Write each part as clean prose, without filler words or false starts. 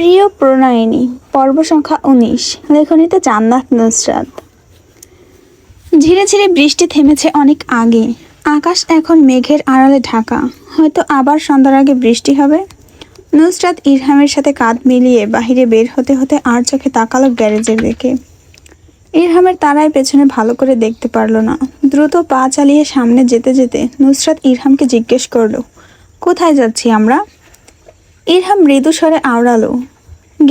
প্রিয় প্রণয়িনী পর্ব সংখ্যা ১৯। লেখনীতে জান্নাত নুসরাত। ঝিরে ঝিরে বৃষ্টি থেমেছে অনেক আগে। আকাশ এখন মেঘের আড়ালে ঢাকা। হয়তো আবার সন্ধ্যার আগে বৃষ্টি হবে। নুসরাত ইরহামের সাথে কাঁধ মিলিয়ে বাহিরে বের হতে হতে আর চোখে তাকালো গ্যারেজের দিকে। ইরহামের তারায় পেছনে ভালো করে দেখতে পারল না। দ্রুত পা চালিয়ে সামনে যেতে যেতে নুসরাত ইরহামকে জিজ্ঞেস করলো, কোথায় যাচ্ছি আমরা? ইরহাম মৃদু স্বরে আওড়ালো,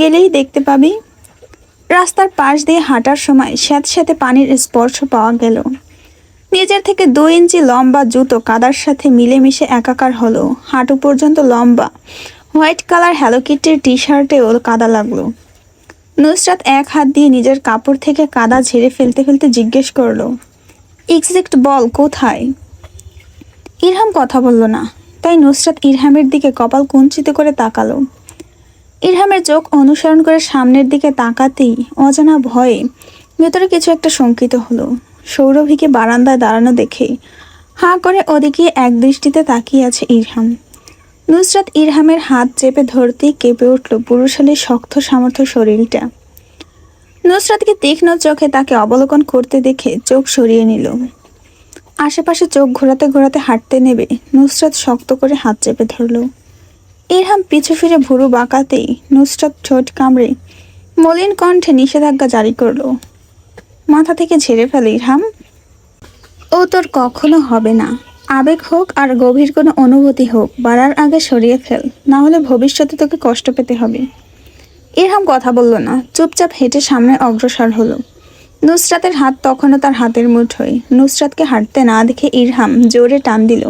গেলেই দেখতে পাবি। রাস্তার পাশ দিয়ে হাঁটার সময় স্যাঁতস্যাঁতে পানির স্পর্শ পাওয়া গেল। নিজের থেকে ২ ইঞ্চি লম্বা জুতো কাদার সাথে মিলেমিশে একাকার হলো। হাঁটু পর্যন্ত লম্বা হোয়াইট কালার হ্যালো কিটির টি শার্টেও কাদা লাগলো। নুসরাত এক হাত দিয়ে নিজের কাপড় থেকে কাদা ঝেড়ে ফেলতে ফেলতে জিজ্ঞেস করলো, এক্সাক্ট বল কোথায়? ইরহাম কথা বলল না, তাই নুসরাত ইরহামের দিকে কপাল কুঞ্চিত করে তাকালো। ইরহামের চোখ অনুসরণ করে সামনের দিকে তাকাতেই অজানা ভয়ে ভেতরে কিছু একটা শঙ্কিত হলো। সৌরভীকে বারান্দায় দাঁড়ানো দেখে হাঁ করে ওদিকে এক দৃষ্টিতে তাকিয়ে আছে ইরহাম। নুসরাত ইরহামের হাত চেপে ধরতেই কেঁপে উঠল পুরুষালীর শক্ত সামর্থ্য শরীরটা। নুসরাতকে তীক্ষ্ণ চোখে তাকে অবলোকন করতে দেখে চোখ সরিয়ে নিল। আশেপাশে চোখ ঘোরাতে ঘোরাতে হাঁটতে নেবে নুসরাত শক্ত করে হাত চেপে ধরল। ইরহাম পিছু ফিরে ভুরু বাঁকাতেই নুসরাত ঠোঁট কামড়ে মলিন কণ্ঠে নিষেধাজ্ঞা জারি করল, মাথা থেকে ঝেড়ে ফেল ইরহাম। ও তোর কখনো হবে না। আবেগ হোক আর গভীর কোনো অনুভূতি হোক, বাড়ার আগে সরিয়ে ফেল, না হলে ভবিষ্যতে তোকে কষ্ট পেতে হবে। ইরহাম কথা বলল না, চুপচাপ হেঁটে সামনে অগ্রসর হলো। নুসরাতের হাত তখনও তার হাতের মুঠোয়। নুসরাতকে হাঁটতে না দেখে ইরহাম জোরে টান দিল।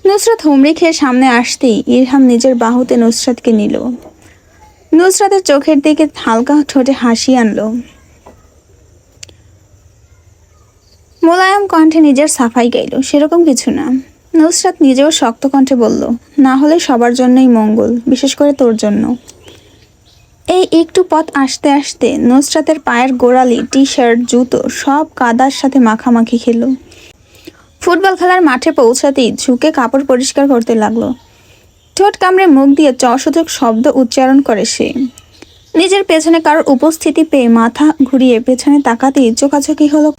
নুসরাত হুমড়ি খেয়ে সামনে আসতেই ইরহাম নিজের বাহুতে নুসরাতকে নিল। নুসরাতের চোখের দিকে হালকা ঠোঁটে হাসি আনলো। মোলায়েম কণ্ঠে নিজের সাফাই গাইল, সেরকম কিছু না। নুসরাত নিজেও শক্ত কণ্ঠে বলল, না হলে সবার জন্যই মঙ্গল, বিশেষ করে তোর জন্য। এই একটু পথ আসতে আসতে নুসরাতের পায়ের গোড়ালি, টি শার্ট, জুতো সব কাদার সাথে মাখামাখি খেল। ফুটবল খেলার মাঠে পৌঁছাতেই ঝুঁকে কাপড় পরিষ্কার করতে লাগলো। ঠোঁট কামড়ে মুখ দিয়ে চসূচক শব্দ উচ্চারণ করে সে। নিজের পেছনে কারোর উপস্থিতি পেয়ে মাথা ঘুরিয়ে পেছনে তাকাতেই চোখাচোখি হলো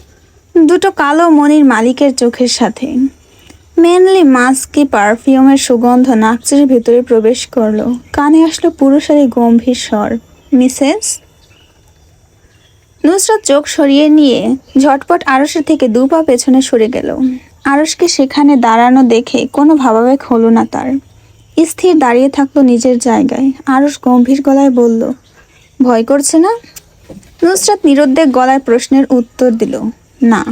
দুটো কালো মণির মালিকের চোখের সাথে। মেনলি মাস্কি পারফিউমের সুগন্ধ নাকচের ভেতরে প্রবেশ করলো। কানে আসলো পুরুষের গম্ভীর স্বর, মিসেস। নুসরাত চোখ সরিয়ে নিয়ে ঝটপট আরশের থেকে 2 পা পেছনে সরে গেল। আরশকে সেখানে দাঁড়ানো দেখে কোনো ভাবাবেগ হলো না তার। স্থির দাঁড়িয়ে থাকলো নিজের জায়গায়। আরশ গম্ভীর গলায় বলল, ভয় করছে না? নুসরাত নিরুদ্বেগ গলায় প্রশ্নের উত্তর দিল, না।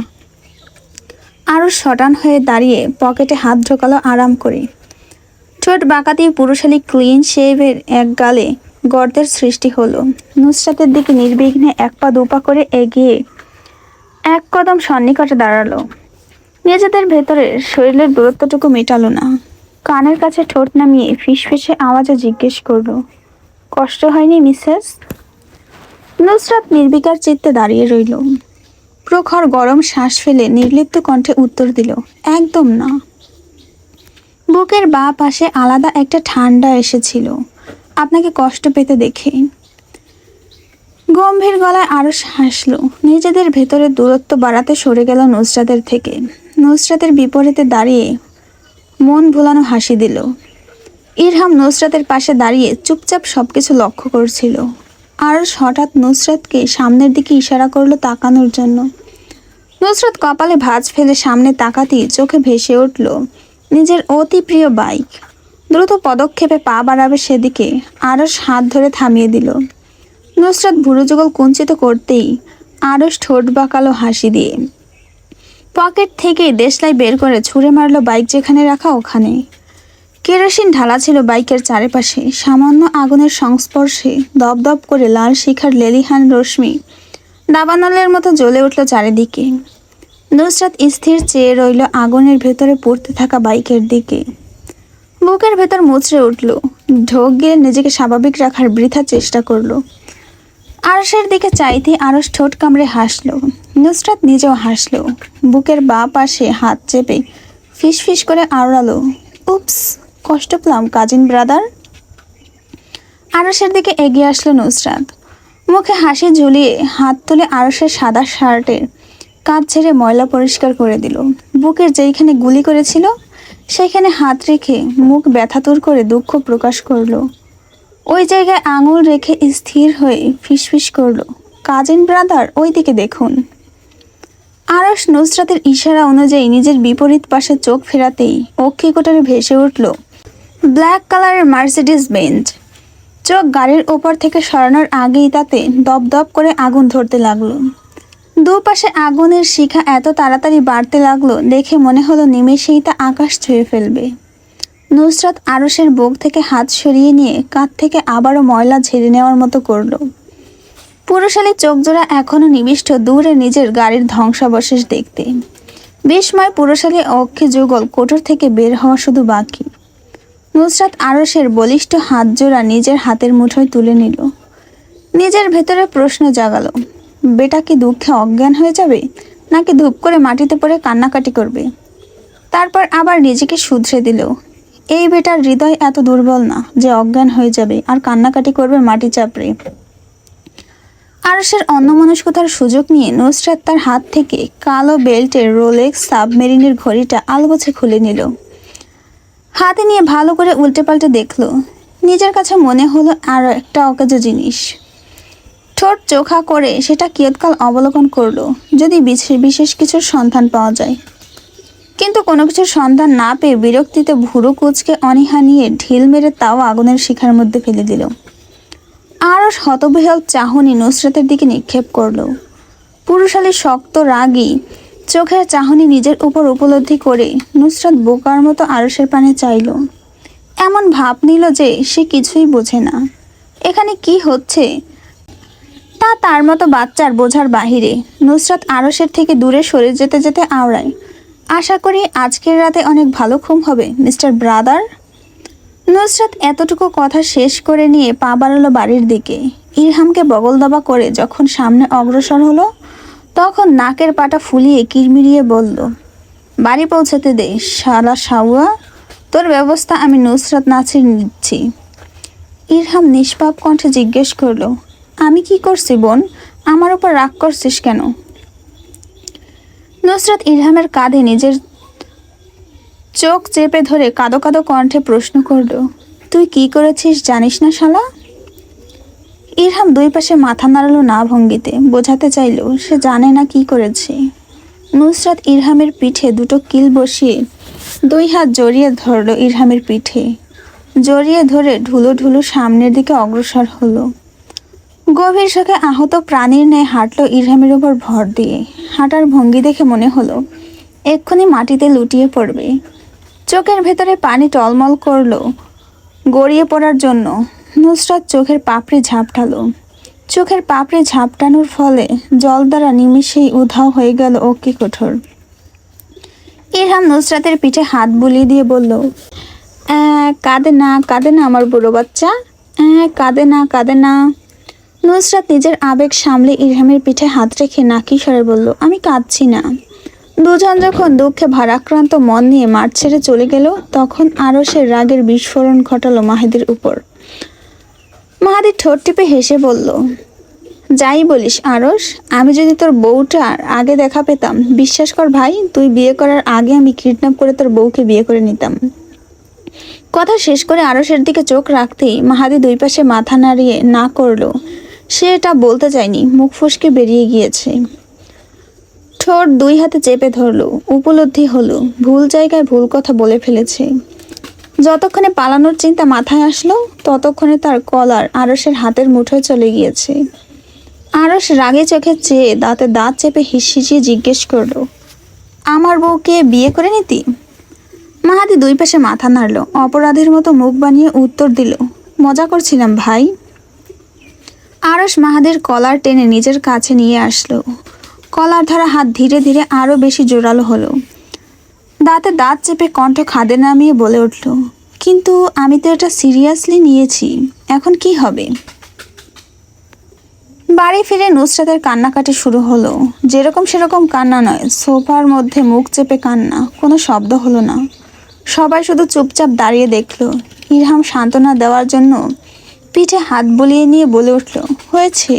আরশ শটান হয়ে দাঁড়িয়ে পকেটে হাত ঢোকালো আরাম করে। ঠোঁট বাঁকাতেই পুরুষালী ক্লিন শেভের এক গালে গর্তের সৃষ্টি হলো। নুসরাতের দিকে নির্বিঘ্নে 1 পা 2 পা করে এগিয়ে 1 কদম সন্নিকটে দাঁড়ালো। নিজেদের ভেতরের শরীরের দূরত্বটুকু মেটালো না। কানের কাছে ঠোঁট নামিয়ে ফিসফিসে আওয়াজে জিজ্ঞেস করলো, কষ্ট হয়নি মিসেস? নুসরাত নির্বিকার চিত্তে দাঁড়িয়ে রইল। প্রখর গরম শ্বাস ফেলে নির্লিপ্ত কণ্ঠে উত্তর দিল, একদম না। বুকের বাঁ পাশে আলাদা একটা ঠান্ডা এসেছিল আপনাকে কষ্ট পেতে দেখে। গম্ভীর গলায় আরশ হাসল। নিজেদের ভেতরে দূরত্ব বাড়াতে সরে গেল নুসরাতের থেকে। নুসরাতের বিপরীতে দাঁড়িয়ে মন ভোলানো হাসি দিল। ইরহাম নুসরাতের পাশে দাঁড়িয়ে চুপচাপ সবকিছু লক্ষ্য করছিল। আরশ হঠাৎ নুসরাতকে সামনের দিকে ইশারা করলো তাকানোর জন্য। নুসরাত কপালে ভাঁজ ফেলে সামনে তাকাতেই চোখে ভেসে উঠল নিজের অতি প্রিয় বাইক। দ্রুত পদক্ষেপে পা বাড়াবে সেদিকে আরশ হাত ধরে থামিয়ে দিল। নুসরাত ভুরু যুগল কুঞ্চিত করতেই আরশ ঠোঁট বাঁকালো হাসি দিয়ে। পকেট থেকে দেশলাই বের করে ছুঁড়ে মারলো বাইক যেখানে রাখা ওখানে। কেরোসিন ঢালা ছিল বাইকের চারিপাশে। সামান্য আগুনের সংস্পর্শে দপদপ করে লাল শিখার লেলিহান রশ্মি দাবানলের মতো জ্বলে উঠল চারিদিকে। নুসরাত স্থির চেয়ে রইল আগুনের ভেতরে পড়তে থাকা বাইকের দিকে। বুকের ভেতর মুচড়ে উঠল। ঢোক গিলে নিজেকে স্বাভাবিক রাখার বৃথা চেষ্টা করলো। আরশের দিকে চাইতে আরশ ঠোঁট কামড়ে হাসলো। নুসরাত নিজেও হাসলো। বুকের বাঁ পাশে হাত চেপে ফিসফিস করে আওড়ালো, উপস, কষ্ট পেলাম কাজিন ব্রাদার। আরশের দিকে এগিয়ে আসলো নুসরাত। মুখে হাসি ঝুলিয়ে হাত তুলে আরশের সাদা শার্টের কাঁধ ছেড়ে ময়লা পরিষ্কার করে দিল। বুকের যেইখানে গুলি করেছিল সেখানে হাত রেখে মুখ ব্যথাতুর করে দুঃখ প্রকাশ করলো। ওই জায়গায় আঙুল রেখে স্থির হয়ে ফিসফিস করলো, কাজিন ব্রাদার, ওই দিকে দেখুন। আরশ নুসরাতের ইশারা অনুযায়ী নিজের বিপরীত পাশে চোখ ফেরাতেই অক্ষিকোটরে ভেসে উঠল ব্ল্যাক কালারের মার্সিডিজ বেঞ্জ। চোখ গাড়ির ওপর থেকে সরানোর আগেই তাতে দপদপ করে আগুন ধরতে লাগলো। দুপাশে আগুনের শিখা এত তাড়াতাড়ি বাড়তে লাগলো দেখে মনে হলো নিমেষেই তা আকাশ ছুঁয়ে ফেলবে। নুসরাত আরশের বুক থেকে হাত সরিয়ে নিয়ে কাঁধ থেকে আবারও ময়লা ঝেড়ে নেওয়ার মতো করলো। পুরুষালী চোখজোড়া এখনো নিবিষ্ট দূরে নিজের গাড়ির ধ্বংসাবশেষ দেখতে। বিস্ময় পুরুষালী অক্ষি যুগল কোটর থেকে বের হওয়া শুধু বাকি। নুসরাত আরশের বলিষ্ঠ হাত জোড়া নিজের হাতের মুঠোয় তুলে নিল। নিজের ভেতরে প্রশ্ন জাগালো, বেটা কি দুঃখে অজ্ঞান হয়ে যাবে, নাকি ধূপ করে মাটিতে পড়ে কান্নাকাটি করবে? তারপর আবার নিজেকে শুধরে দিল, এই বেটার হৃদয় এত দুর্বল না যে অজ্ঞান হয়ে যাবে আর কান্নাকাটি করবে মাটি চাপড়ে। আরশের অন্যমনস্কতার সুযোগ নিয়ে নুসরাত তার হাত থেকে কালো বেল্টের রোলেক্স সাবমেরিনের ঘড়িটা আলগোছে খুলে নিল। হাতে নিয়ে ভালো করে উল্টে পাল্টে দেখলো। নিজের কাছে মনে হলো আরও একটা অকেজো জিনিস। ঠোঁট চোখা করে সেটা কিয়ৎকাল অবলোকন করলো, যদি বিশেষ কিছুর সন্ধান পাওয়া যায়। কিন্তু কোনো কিছুর সন্ধান না পেয়ে বিরক্তিতে ভুরু কুচকে অনীহা নিয়ে ঢিল মেরে তাও আগুনের শিখার মধ্যে ফেলে দিল। আরশ হতবিহ্বল চাহনি নুসরাতের দিকে নিক্ষেপ করলো। পুরুষালী শক্ত রাগী চোখের চাহনি নিজের উপর উপলব্ধি করে নুসরাত বোকার মতো আরশের পানে চাইল। এমন ভাব নিল যে সে কিছুই বোঝে না, এখানে কি হচ্ছে তা তার মতো বাচ্চার বোঝার বাহিরে। নুসরাত আরশের থেকে দূরে সরে যেতে যেতে আওড়ায়, আশা করি আজকের রাতে অনেক ভালো ঘুম হবে মিস্টার ব্রাদার। নুসরাত এতটুকু কথা শেষ করে নিয়ে পা বাড়ালো বাড়ির দিকে। ইরহামকে বগল দাবা করে যখন সামনে অগ্রসর হলো তখন নাকের পাটা ফুলিয়ে কিরমিরিয়ে বলল, বাড়ি পৌঁছাতে দে শালা শাউয়া, তোর ব্যবস্থা আমি নুসরাত নাছির নিচ্ছি। ইরহাম নিষ্পাপ কণ্ঠে জিজ্ঞেস করলো, আমি কি করছি বোন, আমার উপর রাগ করছিস কেন? নুসরাত ইরহামের কাঁধে নিজের চোখ চেপে ধরে কাঁদো কাঁদো কণ্ঠে প্রশ্ন করল, তুই কি করেছিস জানিস না শালা? ইরহাম দুই পাশে মাথা নাড়ালো না ভঙ্গিতে, বোঝাতে চাইল সে জানে না কি করেছে। নুসরাত ইরহামের পিঠে দুটো কিল বসিয়ে দুই হাত জড়িয়ে ধরল ইরহামের পিঠে। জড়িয়ে ধরে ঢুলো ঢুলো সামনের দিকে অগ্রসর হলো। গভীর শোকে আহত প্রাণীর ন্যায় হাঁটলো ইরহামের উপর ভর দিয়ে। হাঁটার ভঙ্গি দেখে মনে হলো এক্ষুনি মাটিতে লুটিয়ে পড়বে। চোখের ভেতরে পানি টলমল করলো গড়িয়ে পড়ার জন্য। নুসরাত চোখের পাপড়ি ঝাপটালো। চোখের পাপড়ি ঝাপটানোর ফলে জল দ্বারা নিমিষেই উধাও হয়ে গেল অক্ষি কঠোর। ইরহাম নুসরাতের পিঠে হাত বুলিয়ে দিয়ে বলল, কাঁদে না কাঁদে না আমার বুড়ো বাচ্চা, কাঁদে না কাঁদে না। নুসরাত নিজের আবেগ সামলে ইরহামের পিঠে হাত রেখে নাকি স্বরে বলল, আমি কাঁদছি না। দুজন যখন দুঃখে ভারাক্রান্ত মন নিয়ে মাঠ ছেড়ে চলে গেল তখন আরশের রাগের বিস্ফোরণ ঘটালো মাহিদের উপর। মাহাদি ঠোঁট টিপে হেসে বলল, যাই বলিস আরশ, আমি যদি তোর বউটার আগে দেখা পেতাম, বিশ্বাস কর ভাই, তুই বিয়ে করার আগে আমি কিডন্যাপ করে তোর বউকে বিয়ে করে নিতাম। কথা শেষ করে আরশের দিকে চোখ রাখতেই মাহাদি দুই পাশে মাথা নাড়িয়ে না করলো সে এটা বলতে চায়নি, মুখ ফসকে বেরিয়ে গিয়েছে। ঠোঁট দুই হাতে চেপে ধরলো, উপলব্ধি হলো ভুল জায়গায় ভুল কথা বলে ফেলেছে। যতক্ষণে পালানোর চিন্তা মাথায় আসলো ততক্ষণে তার কলার আরশের হাতের মুঠোয় চলে গিয়েছে। আরশ রাগে চোখে চেয়ে দাঁতে দাঁত চেপে হিসিয়ে জিজ্ঞেস করলো, আমার বউকে বিয়ে করে নিতি? মাহাদি দুই পাশে মাথা নাড়লো, অপরাধীর মতো মুখ বানিয়ে উত্তর দিল, মজা করছিলাম ভাই। আরশ মাহাদির কলার টেনে নিজের কাছে নিয়ে আসলো। কলার ধরা হাত ধীরে ধীরে আরো বেশি জোরালো হলো। দাঁতে দাঁত চেপে কণ্ঠ খাদে নামিয়ে বলে উঠল, কিন্তু আমি তো এটা সিরিয়াসলি নিয়েছি, এখন কি হবে? বাড়ি ফিরে নুসরাতের কান্নাকাটি শুরু হলো। যেরকম সেরকম কান্না নয়, সোফার মধ্যে মুখ চেপে কান্না। কোনো শব্দ হলো না। সবাই শুধু চুপচাপ দাঁড়িয়ে দেখলো। ইরহাম সান্ত্বনা দেওয়ার জন্য পিঠে হাত বুলিয়ে নিয়ে বলে উঠল, হয়েছে,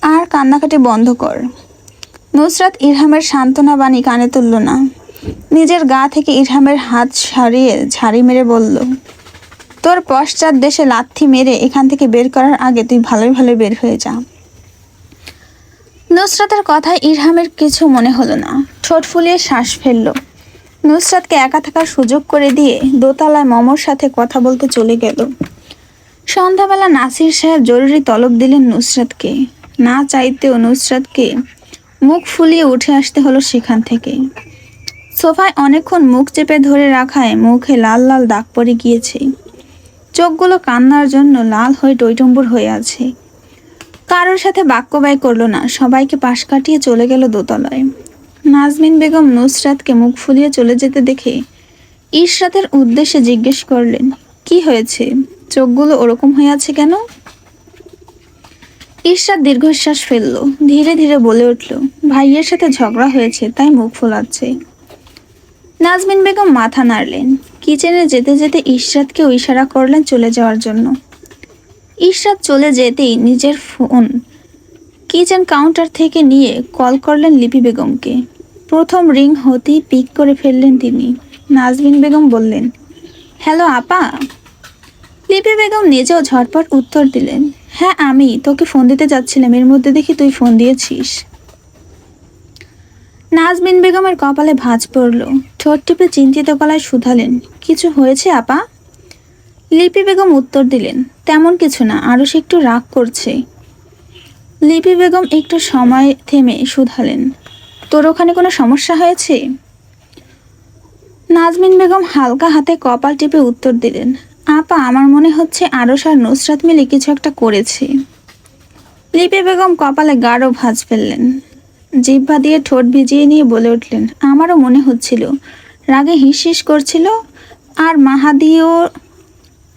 আর কান্নাকাটি বন্ধ কর। নুসরাত ইরহামের সান্ত্বনা বাণী কানে তুলল না। নিজের গা থেকে ইরহামের হাত সারিয়ে ঝাড়ি মেরে বলল, তোর পশ্চাৎ দেশে লাথি মেরে এখান থেকে বের করার আগে তুই ভালোই ভালোই বের হয়ে যা। নুসরাতের কথায় ইরহামের কিছু মনে হলো না, ঠোঁট ফুলিয়ে শ্বাস ফেলল। নুসরাতকে একা থাকার সুযোগ করে দিয়ে দোতলায় মমর সাথে কথা বলতে চলে গেল। সন্ধ্যাবেলা নাসির সাহেব জরুরি তলব দিলেন নুসরাতকে। না চাইতেও নুসরাতকে মুখ ফুলিয়ে উঠে আসতে হলো সেখান থেকে। সোফায় অনেকক্ষণ মুখ চেপে ধরে রাখায় মুখে লাল লাল দাগ পড়ে গিয়েছে। চোখগুলো কান্নার জন্য লাল হয়ে টইটম্বুর হয়ে আছে। কারোর সাথে বাক্য ব্যয় করলো না, সবাইকে পাশ কাটিয়ে চলে গেল দোতলায়। নাজমিন বেগম নুসরাতকে মুখ ফুলিয়ে চলে যেতে দেখে ইশরাতের উদ্দেশ্যে জিজ্ঞেস করলেন, কি হয়েছে, চোখগুলো ওরকম হয়ে আছে কেন? ইশরাত দীর্ঘশ্বাস ফেলল, ধীরে ধীরে বলে উঠল, ভাইয়ের সাথে ঝগড়া হয়েছে তাই মুখ ফোলাচ্ছে। নাজমিন বেগম মাথা নাড়লেন। কিচেনে যেতে যেতে ইশরাতকে ইশারা করলেন চলে যাওয়ার জন্য। ইশরাত চলে যেতেই নিজের ফোন কিচেন কাউন্টার থেকে নিয়ে কল করলেন লিপি বেগমকে। প্রথম রিং হতেই পিক করে ফেললেন তিনি। নাজমিন বেগম বললেন, হ্যালো আপা। লিপি বেগম নিজেও ঝটপট উত্তর দিলেন, হ্যাঁ আমি তোকে ফোন দিতে যাচ্ছিলাম, এর মধ্যে দেখি তুই ফোন দিয়েছিস। নাজমিন বেগমের কপালে ভাঁজ পড়ল, ঠোঁট টিপে চিন্তিত গলায় শুধালেন, কিছু হয়েছে আপা? লিপি বেগম উত্তর দিলেন, তেমন কিছু না, আরও সে একটু রাগ করছে। লিপি বেগম একটু সময় থেমে শুধালেন, তোর ওখানে কোনো সমস্যা হয়েছে? নাজমিন বেগম হালকা হাতে কপাল টিপে উত্তর দিলেন, আপা আমার মনে হচ্ছে আরশ আর নুসরাত মিলে কিছু একটা করেছে। লিপি বেগম কপালে গাঢ় ভাঁজ ফেললেন, জিহ্বা দিয়ে ঠোঁট ভিজিয়ে নিয়ে বলে উঠলেন, আমারও মনে হচ্ছিল, রাগে হিস হিস করছিল। আর মাহাদিও।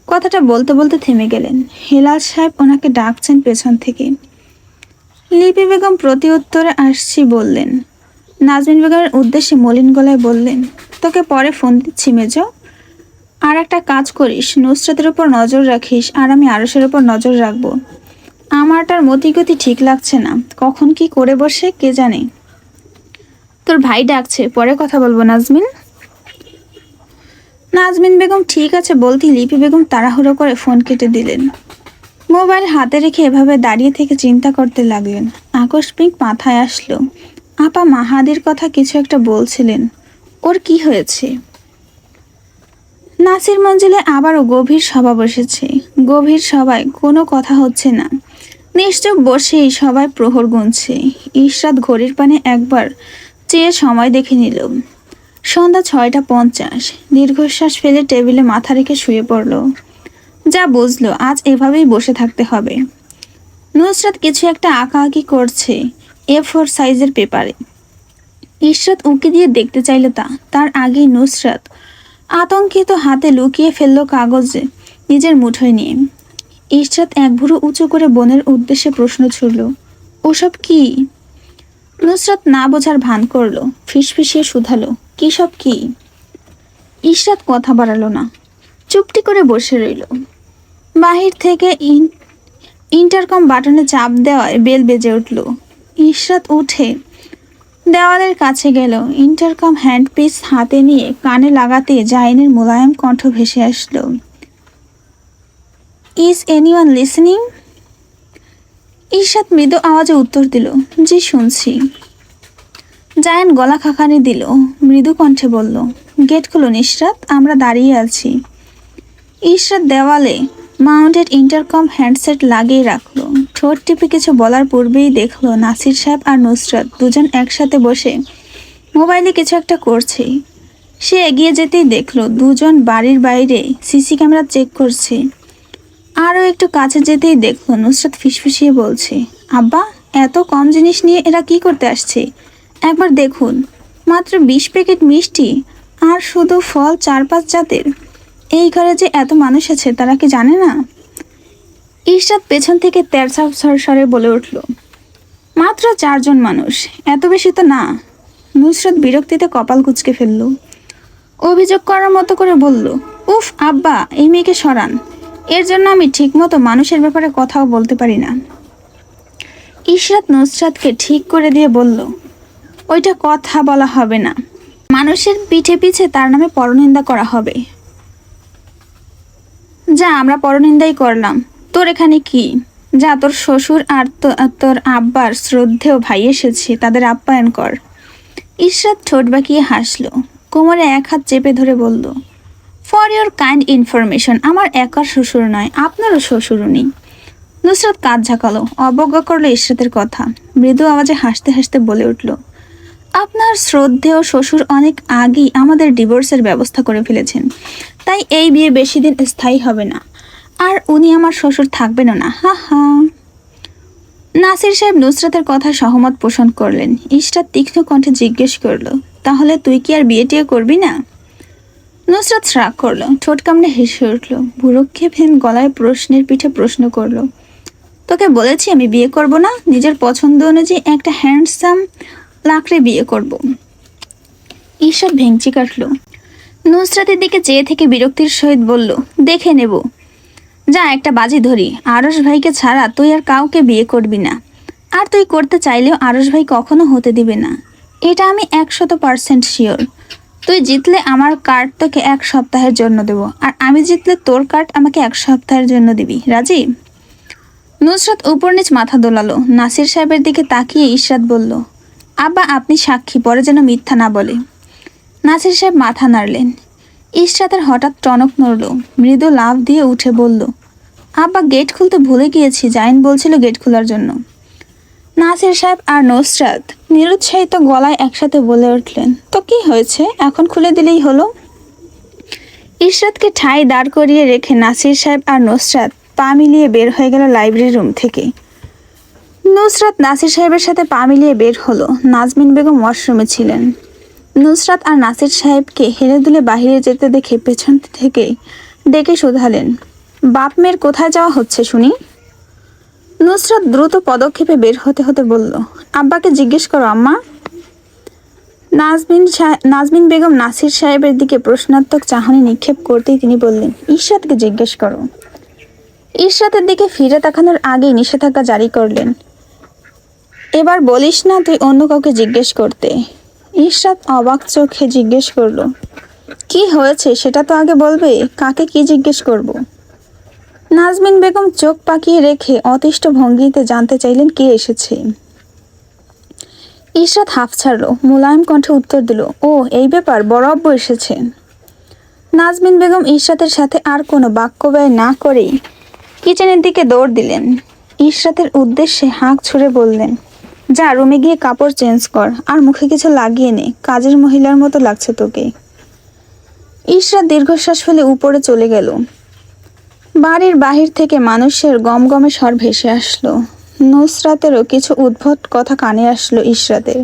কথাটা বলতে বলতে থেমে গেলেন। হেলাল সাহেব ওনাকে ডাকছেন পেছন থেকে। লিপি বেগম প্রতি উত্তরে আসছি বললেন। নাজমিন বেগমের উদ্দেশ্যে মলিন গলায় বললেন, তোকে পরে ফোন দিচ্ছি মেজো। আর একটা কাজ করিস, নুসরাতের উপর নজর রাখিস, আর আমি আরশের উপর নজর রাখবো। আমারটার মতিগতি ঠিক লাগছে না, কখন কি করে বসে কে জানে। তোর ভাই ডাকছে, পরে কথা বলবো নাজমিন। নাজমিন বেগম ঠিক আছে বলতেই লিপি বেগম তাড়াহুড়ো করে ফোন কেটে দিলেন। মোবাইল হাতে রেখে এভাবে দাঁড়িয়ে থেকে চিন্তা করতে লাগলেন। আকস্মিক মাথায় আসলো, আপা মাহাদির কথা কিছু একটা বলছিলেন, ওর কি হয়েছে? নাসির মঞ্জিলে আবারও গভীর সভা বসেছে। গভীর সভায় কোনো কথা হচ্ছে না, নিশ্চুপ বসেই সবাই প্রহর গুনছে। ইশরাত ঘড়ির পানে একবার চেয়ে সময় দেখে নিল। সন্ধ্যা 6:50। দীর্ঘশ্বাস ফেলে টেবিলে মাথা রেখে শুয়ে পড়ল। যা বুঝলো আজ এভাবেই বসে থাকতে হবে। নুসরাত কিছু একটা আঁকাআঁকি করছে A4 সাইজের পেপারে। ইশরাত উঁকি দিয়ে দেখতে চাইল তার আগেই নুসরাত আতঙ্কিত হাতে লুকিয়ে ফেলল কাগজে নিজের মুঠোয় নিয়ে। ইশরাত এক ভুরু উঁচু করে বোনের উদ্দেশ্যে প্রশ্ন ছুড়ল, ওসব কি? নুসরাত না বোঝার ভান করল, ফিসফিসিয়ে শুধালো, কি সব কি? ইশরাত কথা বাড়ালো না, চুপটি করে বসে রইল। বাহির থেকে ইন্টারকম বাটনে চাপ দেওয়ায় বেল বেজে উঠল। ইশরাত উঠে দেওয়ালের কাছে গেল। ইন্টারকম হ্যান্ডপিস হাতে নিয়ে কানে লাগাতে জাইনের মোলায়েম কণ্ঠ ভেসে আসলো, ইজ এনিওয়ান লিসেনিং? ইশরাত মৃদু আওয়াজে উত্তর দিল, জি শুনছি। জায়ান গলা খাকানি দিল, মৃদু কণ্ঠে বলল, গেট খুলো ইশরাত, আমরা দাঁড়িয়ে আছি। ইশরাত দেওয়ালে মাউন্টেড ইন্টারকম হ্যান্ডসেট লাগিয়ে রাখলো। ঠোঁট টিপে কিছু বলার পূর্বেই দেখলো নাসির সাহেব আর নুসরাত দুজন একসাথে বসে মোবাইলে কিছু একটা করছে। সে এগিয়ে যেতেই দেখলো দুজন বাড়ির বাইরে সিসি ক্যামেরা চেক করছে। আরও একটু কাছে যেতেই দেখলো নুসরাত ফিসফিসিয়ে বলছে, আব্বা এত কম জিনিস নিয়ে এরা কি করতে আসছে? একবার দেখুন, মাত্র 20 প্যাকেট মিষ্টি আর শুধু ফল 4-5 জাতের। এই ঘরে যে এত মানুষ আছে তারা কি জানে না? ইশরাত পেছন থেকে তেরছা স্বরে বলে উঠল, মাত্র 4 জন মানুষ, এত বেশি তো না। নুসরাত বিরক্তিতে কপাল কুঁচকে ফেলল। অভিযোগ করার মতো করে বলল, উফ আব্বা, এই মেয়েকে সরান। এর জন্য আমি ঠিকমতো মানুষের ব্যাপারে কথাও বলতে পারি না। ইশরাত নুসরাতকে ঠিক করে দিয়ে বলল, ওইটা কথা বলা হবে না, মানুষের পিঠে পিছে তার নামে পরনিন্দা করা হবে। যা, আমরা পরনিন্দাই করলাম, তোর এখানে কি? যা, তোর শ্বশুর আর তোর আব্বার শ্রদ্ধেয় ভাই এসেছে, তাদের আপ্যায়ন কর। ইশরাত ঠোঁট বাঁকিয়ে হাসল, কোমরে এক হাত চেপে ধরে বলল, ফর ইয়োর কাইন্ড ইনফরমেশন, আমার একার শ্বশুর নয়, আপনারও শ্বশুরও নেই। নুসরাত কাঁধ ঝাঁকালো, অবজ্ঞা করলো ইশরাতের কথা। মৃদু আওয়াজে হাসতে হাসতে বলে উঠল, আপনার শ্রদ্ধেয় শ্বশুর অনেক আগেই আমাদের ডিভোর্সের ব্যবস্থা করে ফেলেছেন, তাই এই বিয়ে বেশি দিন স্থায়ী হবে না, আর উনি আমার শ্বশুর থাকবেনও না। হা হা। নাসির সাহেব নুসরাতের কথা সহমত পোষণ করলেন। ইশরাত তীক্ষ্ণ কণ্ঠে জিজ্ঞেস করলো, তাহলে তুই কি আর বিয়ে টিয়ে করবি না? নুসরাত শ্রাগ করলো, ঠোঁট কামড়ে হেসে উঠল, ভুরুক্ষেপহীন গলায় প্রশ্নের পিঠে প্রশ্ন করলো, তোকে বলেছি আমি বিয়ে করব না, নিজের পছন্দ অনুযায়ী একটা হ্যান্ডসাম লাকড়ে বিয়ে করব। ইশরাত ভেঙচি কাটলো। নুসরাতের দিকে চেয়ে থেকে বিরক্তির সহিত বলল, দেখে নেব। যা, একটা বাজি ধরি, আরশ ভাইকে ছাড়া তুই আর কাউকে বিয়ে করবি না, আর তুই করতে চাইলেও আরশ ভাই কখনো হতে দিবে না, এটা আমি 100% শিওর। তুই জিতলে আমার কার্ড তোকে 1 সপ্তাহের জন্য দেব, আর আমি জিতলে তোর কার্ড আমাকে 1 সপ্তাহের জন্য দিবি, রাজি? নুসরাত উপর নিচ মাথা দোলালো। নাসির সাহেবের দিকে তাকিয়ে ইশরাত বলল, আব্বা আপনি সাক্ষী, পরে যেন মিথ্যা না বলে। নাসির সাহেব মাথা নাড়লেন। ইশরাতের হঠাৎ টনক নড়ল, মৃদু লাফ দিয়ে উঠে বলল, আব্বা গেট খুলতে ভুলে গিয়েছি, জাইন বলছিল গেট খোলার জন্য। নাসির সাহেব আর নুসরাত নিরুৎসাহিত গলায় একসাথে বলে উঠলেন, তো কি হয়েছে, এখন খুলে দিলেই হলো। ইশরাতকে ঠাই দাঁড় করিয়ে রেখে নাসির সাহেব আর নুসরাত পা মিলিয়ে বের হয়ে গেল লাইব্রেরি রুম থেকে। নুসরাত নাসির সাহেবের সাথে পা মিলিয়ে বের হলো। নাজমিন বেগম ওয়াশরুমে ছিলেন। নুসরাত আর নাসির সাহেবকে হেলে দুলে বাহিরে যেতে দেখে পেছন থেকে ডেকে শোধালেন, বাপ মেয়ের কোথায় যাওয়া হচ্ছে শুনি? নুসরাত দ্রুত পদক্ষেপে বের হতে হতে বলল, আব্বাকে জিজ্ঞেস করো আম্মা। নাজমিন বেগম নাসির সাহেবের দিকে প্রশ্নাত্মক চাহনি নিক্ষেপ করতেই তিনি বললেন, ইশরাতকে জিজ্ঞেস করো। ইশরাতের দিকে ফিরে তাকানোর আগেই নিষেধাজ্ঞা জারি করলেন, এবার বলিস না তুই অন্য কাউকে জিজ্ঞেস করতে। ইশরাত অবাক চোখে জিজ্ঞেস করলো, কি হয়েছে সেটা তো আগে বলবে, কাকে কি জিজ্ঞেস করব? নাজমিন বেগম চোখ পাকিয়ে রেখে অতিষ্ঠ ভঙ্গিতে জানতে চাইলেন কে এসেছে। ইশরাত হাফ ছাড়লো, মোলায়েম কণ্ঠে উত্তর দিল, ও এই ব্যাপার, বড় আব্বু এসেছেন। নাজমিন বেগম ইশরাতের সাথে আর কোনো বাক্য ব্যয় না করেই কিচেনের দিকে দৌড় দিলেন। ইশরাতের উদ্দেশ্যে হাঁক ছুড়ে বললেন, যা, রুমে গিয়ে কাপড় চেঞ্জ কর, আর মুখে কিছু লাগিয়ে নে, কাজের মহিলার মতো লাগছে তোকে। ইশরাত দীর্ঘশ্বাস ফেলে উপরে চলে গেল। বাড়ির বাহির থেকে মানুষের গমগমে স্বর ভেসে আসলো। নুসরাতেরও কিছু উদ্ভট কথা কানে আসলো ইশরাতের।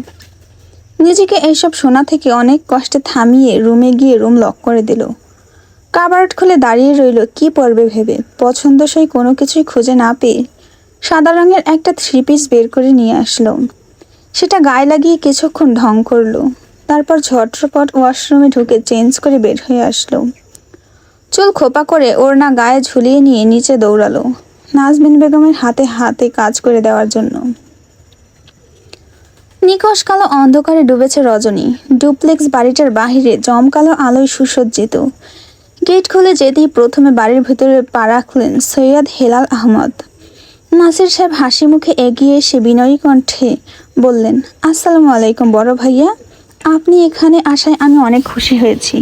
নিজেকে এইসব শোনা থেকে অনেক কষ্টে থামিয়ে রুমে গিয়ে রুম লক করে দিল। কাবার্ড খুলে দাঁড়িয়ে রইল কি পরবে ভেবে। পছন্দসই কোনো কিছুই খুঁজে না পেয়ে সাদা রঙের একটা 3 পিস বের করে নিয়ে আসলো। সেটা গায়ে লাগিয়ে কিছুক্ষণ ঢং করলো, তারপর ঝটপট ওয়াশরুমে ঢুকে চেঞ্জ করে বের হয়ে আসলো। চুল খোপা করে ওড়না গায়ে ঝুলিয়ে নিয়ে নিচে দৌড়ালো নাজমিন বেগমের হাতে হাতে কাজ করে দেওয়ার জন্য। নিকশ কালো অন্ধকারে ডুবেছে রজনী। ডুপ্লেক্স বাড়িটার বাহিরে জমকালো আলোয় সুসজ্জিত। গেট খুলে যেতেই প্রথমে বাড়ির ভেতরে পা রাখলেন সৈয়দ হেলাল আহমদ। নাসির সাহেব হাসি মুখে এগিয়ে এসে বিনয়ী কণ্ঠে বললেন, আসসালামু আলাইকুম বড় ভাইয়া, আপনি এখানে আসায় আমি অনেক খুশি হয়েছি।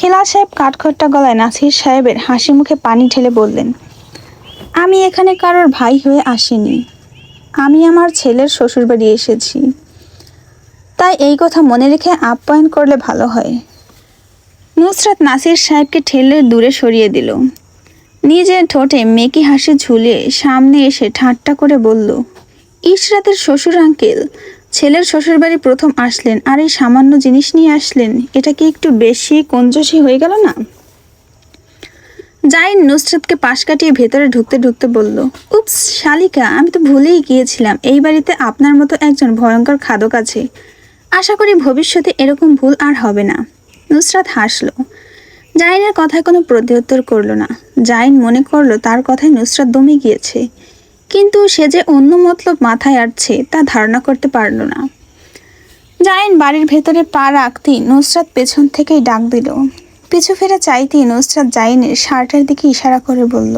হেলাল সাহেব কাঠখট্টা গলায় নাসির সাহেবের হাসি মুখে পানি ঢেলে বললেন, আমি এখানে কারোর ভাই হয়ে আসিনি, আমি আমার ছেলের শ্বশুরবাড়ি এসেছি, তাই এই কথা মনে রেখে আপ্যায়ন করলে ভালো হয়। নুসরাত নাসির সাহেবকে ঠেলে দূরে সরিয়ে দিল। নিজের ঠোঁটে মেকি হাসি ঝুলিয়ে সামনে এসে ঠাট্টা করে বলল, ইশরাতের শ্বশুর আঙ্কেল ছেলের শ্বশুরবাড়ি প্রথম আসলেন আর এই সামান্য জিনিস নিয়ে আসলেন, এটা কি একটু বেশি কঞ্জুসি হয়ে গেল না? জাইন নুসরাতকে পাশ কাটিয়ে ভেতরে ঢুকতে ঢুকতে বলল, উপস শালিকা, আমি তো ভুলেই গিয়েছিলাম এই বাড়িতে আপনার মতো একজন ভয়ঙ্কর খাদক আছে। আশা করি ভবিষ্যতে এরকম ভুল আর হবে না। নুসরাত হাসল। জাহিনের কথায় কোনো প্রত্যুত্তর করলো না। জাহিন মনে করলো তার কথায় নুসরাত দমে গিয়েছে, কিন্তু সে যে অন্য মতলব মাথায় আসছে তা ধারণা করতে পারল না। জাহিন বাড়ির ভেতরে পা রাখতেই নুসরাত পেছন থেকেই ডাক দিল। পিছু ফিরে চাইতেই নুসরাত জাহিনের শার্টের দিকে ইশারা করে বলল,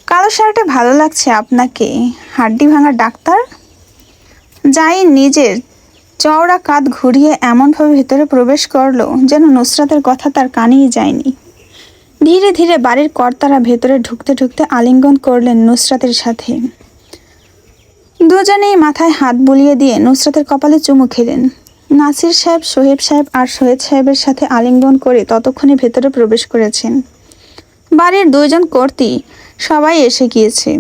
কালো শার্টে ভালো লাগছে আপনাকে, হাড্ডি ভাঙা ডাক্তার। জাহিন নিজের চওড়া কাঁধ ঘুরিয়ে এমনভাবে ভেতরে প্রবেশ করলো যেন নুসরাতের কথা তার কানেই যায়নি। ধীরে ধীরে বাড়ির কর্তারা ভেতরে ঢুকতে ঢুকতে আলিঙ্গন করলেন নুসরাতের সাথে। দুজনেই মাথায় হাত বুলিয়ে দিয়ে নুসরাতের কপালে চুমু খেলেন। নাসির সাহেব, সোহেব সাহেব আর সৈয়দ সাহেবের সাথে আলিঙ্গন করে ততক্ষণে ভেতরে প্রবেশ করেছেন। বাড়ির দুইজন কর্ত্রী সবাই এসে গিয়েছে।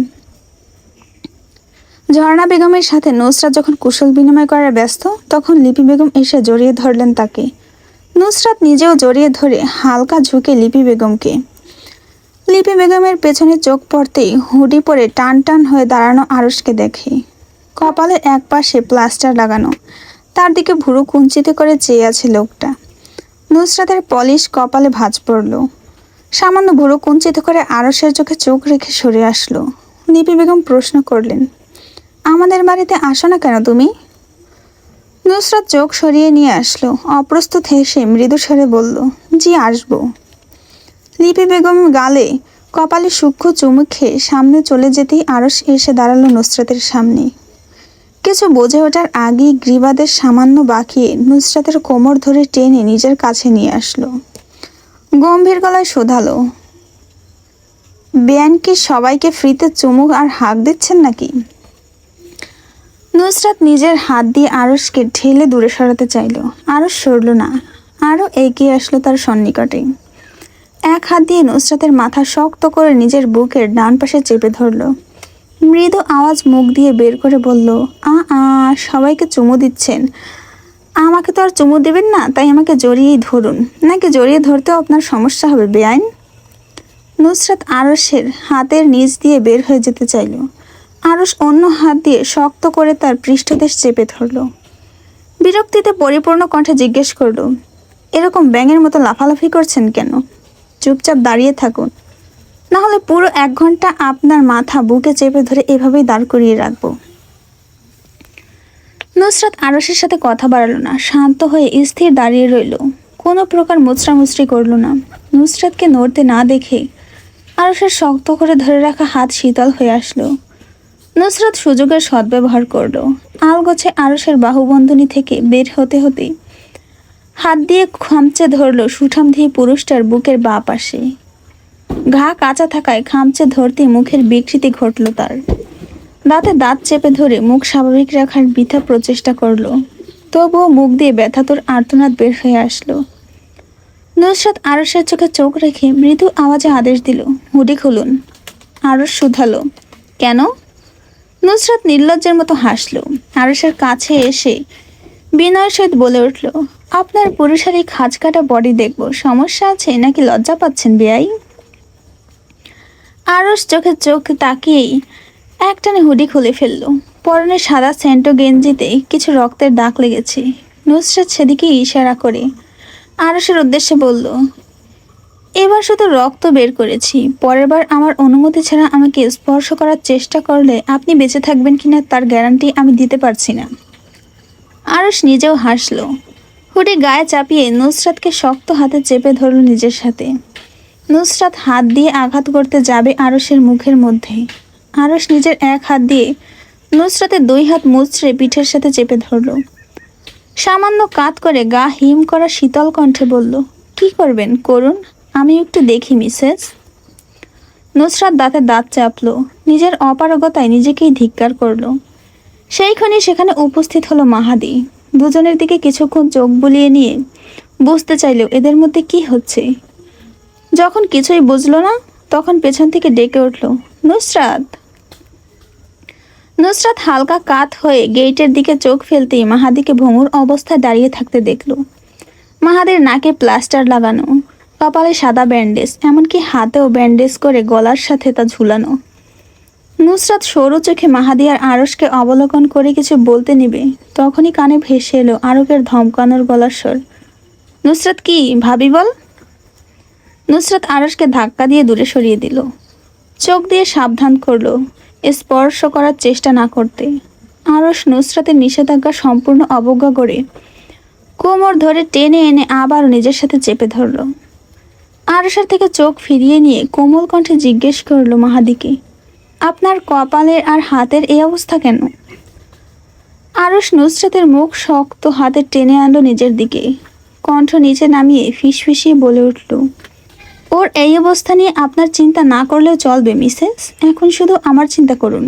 ঝর্ণা বেগমের সাথে নুসরাত যখন কুশল বিনিময় করার ব্যস্ত, তখন লিপি বেগম এসে জড়িয়ে ধরলেন তাকে। নুসরাত নিজেও জড়িয়ে ধরে হালকা ঝুঁকে লিপি বেগমকে। লিপি বেগমের পেছনে চোখ পড়তেই হুডি পরে টান টান হয়ে দাঁড়ানো আরশকে দেখে। কপালের এক পাশে প্লাস্টার লাগানো, তার দিকে ভুরু কুঞ্চিত করে চেয়ে আছে লোকটা। নুসরাতের পলিশ কপালে ভাঁজ পড়ল। সামান্য ভুরু কুঞ্চিত করে আরশের চোখে চোখ রেখে সরে আসলো। লিপি বেগম প্রশ্ন করলেন, আমাদের বাড়িতে আসো না কেন তুমি? নুসরাত চোখ সরিয়ে নিয়ে আসলো। অপ্রস্তুত হেসে মৃদু স্বরে বলল, জি আসবো। লিপি বেগম গালে কপালে সূক্ষ্ম চুমু খেয়ে সামনে চলে যেতেই আরশ এসে দাঁড়ালো নুসরাতের সামনে। কিছু বোঝে ওঠার আগেই গ্রীবাদের সামান্য বাঁকিয়ে নুসরাতের কোমর ধরে টেনে নিজের কাছে নিয়ে আসলো। গম্ভীর গলায় শোধালো, বেআইন কি সবাইকে ফ্রিতে চুমুক আর হাঁক দিচ্ছেন নাকি? নুসরাত নিজের হাত দিয়ে আরশকে ঠেলে দূরে সরাতে চাইল। আরশ সরল না, আরও এগিয়ে আসলো তার সন্নিকটে। এক হাত দিয়ে নুসরাতের মাথা শক্ত করে নিজের বুকের ডান পাশে চেপে ধরল। মৃদু আওয়াজ মুখ দিয়ে বের করে বলল, সবাইকে চুমু দিচ্ছেন, আমাকে তো আর চুমু দেবেন না, তাই আমাকে জড়িয়েই ধরুন, নাকি জড়িয়ে ধরতেও আপনার সমস্যা হবে বেআইন? নুসরাত আরশের হাতের নিচ দিয়ে বের হয়ে যেতে চাইল। আরশ অন্য হাত দিয়ে শক্ত করে তার পৃষ্ঠদেশ চেপে ধরল। বিরক্তিতে পরিপূর্ণ কণ্ঠে জিজ্ঞেস করল, এরকম ব্যাঙের মতো লাফালাফি করছেন কেন? চুপচাপ দাঁড়িয়ে থাকুন, না হলে পুরো 1 ঘন্টা আপনার মাথা বুকে চেপে ধরে এভাবেই দাঁড় করিয়ে রাখবো। নুসরাত আরশের সাথে কথা বাড়ালো না, শান্ত হয়ে স্থির দাঁড়িয়ে রইল। কোনো প্রকার মুচড়ামুচড়ি করল না। নুসরাতকে নড়তে না দেখে আরশের শক্ত করে ধরে রাখা হাত শীতল হয়ে আসলো। নুসরাত সুযোগের সদ্ব্যবহার করল। আলগোছে আরশের বাহুবন্ধনী থেকে বের হতে হতে হাত দিয়ে খামচে ধরল সুঠামদেহী পুরুষটার বুকের বাঁ পাশে। ঘা কাঁচা থাকায় খামচে ধরতে মুখের বিকৃতি ঘটল তার। দাঁতে দাঁত চেপে ধরে মুখ স্বাভাবিক রাখার বৃথা প্রচেষ্টা করল, তবুও মুখ দিয়ে ব্যথাতুর আর্তনাদ বের হয়ে আসলো। নুসরাত আরশের চোখে চোখ রেখে মৃদু আওয়াজে আদেশ দিল, হুডি খুলুন। আরশ শুধালো, কেন? নুসরাত নির্লজ্জের মতো হাসল। আরশের কাছে এসে বিনয়ের সহিত বলে উঠল, আপনার পুরুষের এই খাঁজ কাটা বডি দেখব, সমস্যা আছে নাকি লজ্জা পাচ্ছেন বেয়াই? আরশ চোখে চোখ তাকিয়েই একটানে হুডি খুলে ফেলল। পরনে সাদা সেন্টো গেঞ্জিতে কিছু রক্তের দাগ লেগেছে। নুসরাত সেদিকে ইশারা করে আরশের উদ্দেশ্যে বলল, এবার শুধু রক্ত বের করেছি, পরের বার আমার অনুমতি ছাড়া আমাকে স্পর্শ করার চেষ্টা করলে আপনি বেঁচে থাকবেন কিনা তার গ্যারান্টি আমি দিতে পারছি না। আরশ নিজেও হাসল। হুডি গায়ে চাপিয়ে নুসরাতকে শক্ত হাতে চেপে ধরল নিজের সাথে। নুসরাত হাত দিয়ে আঘাত করতে যাবে আরশের মুখের মধ্যে। আরশ নিজের এক হাত দিয়ে নুসরাতের 2 হাত মুচড়ে পিঠের সাথে চেপে ধরল। সামান্য কাত করে গা হিম করা শীতল কণ্ঠে বলল, কি করবেন করুন, আমি একটু দেখি মিসেস। নুসরাত দাঁতে দাঁত চাপল, নিজের অপারগতায় নিজেকেই ধিক্কার করল। সেইখানে সেখানে উপস্থিত হলো মাহাদি। দুজনের দিকে কিছুক্ষণ চোখ বুলিয়ে নিয়ে বুঝতে চাইলেও এদের মধ্যে কি হচ্ছে। যখন কিছুই বুঝলো না, তখন পেছন থেকে ডেকে উঠল, নুসরাত। নুসরাত হালকা কাত হয়ে গেটের দিকে চোখ ফেলতেই মাহাদিকে ভঙ্গুর অবস্থায় দাঁড়িয়ে থাকতে দেখল। মাহাদির নাকে প্লাস্টার লাগানো, কপালে সাদা ব্যান্ডেজ, এমনকি হাতেও ব্যান্ডেজ করে গলার সাথে তা ঝুলানো। নুসরাত সরু চোখে মাহাদি আর আরশকে অবলোকন করে কিছু বলতে নিবে, তখনই কানে ভেসে এলো আরবের ধমকানোর গলার স্বর, নুসরাত কি ভাবি বল। নুসরাত আরশকে ধাক্কা দিয়ে দূরে সরিয়ে দিল। চোখ দিয়ে সাবধান করলো স্পর্শ করার চেষ্টা না করতে। আরশ নুসরাতের নিষেধাজ্ঞা সম্পূর্ণ অবজ্ঞা করে কোমর ধরে টেনে এনে আবারও নিজের সাথে চেপে ধরল। আরশের থেকে চোখ ফিরিয়ে নিয়ে কোমল কণ্ঠে জিজ্ঞেস করলো মাহাদিকে, আপনার কপালের আর হাতের এই অবস্থা কেন? আরশ নুসরাতের মুখ শক্ত হাতে টেনে আনলো নিজের দিকে। কণ্ঠ নিচে নামিয়ে ফিসফিসিয়ে বলে উঠল, ওর এই অবস্থা নিয়ে আপনার চিন্তা না করলেও চলবে মিসেস। এখন শুধু আমার চিন্তা করুন।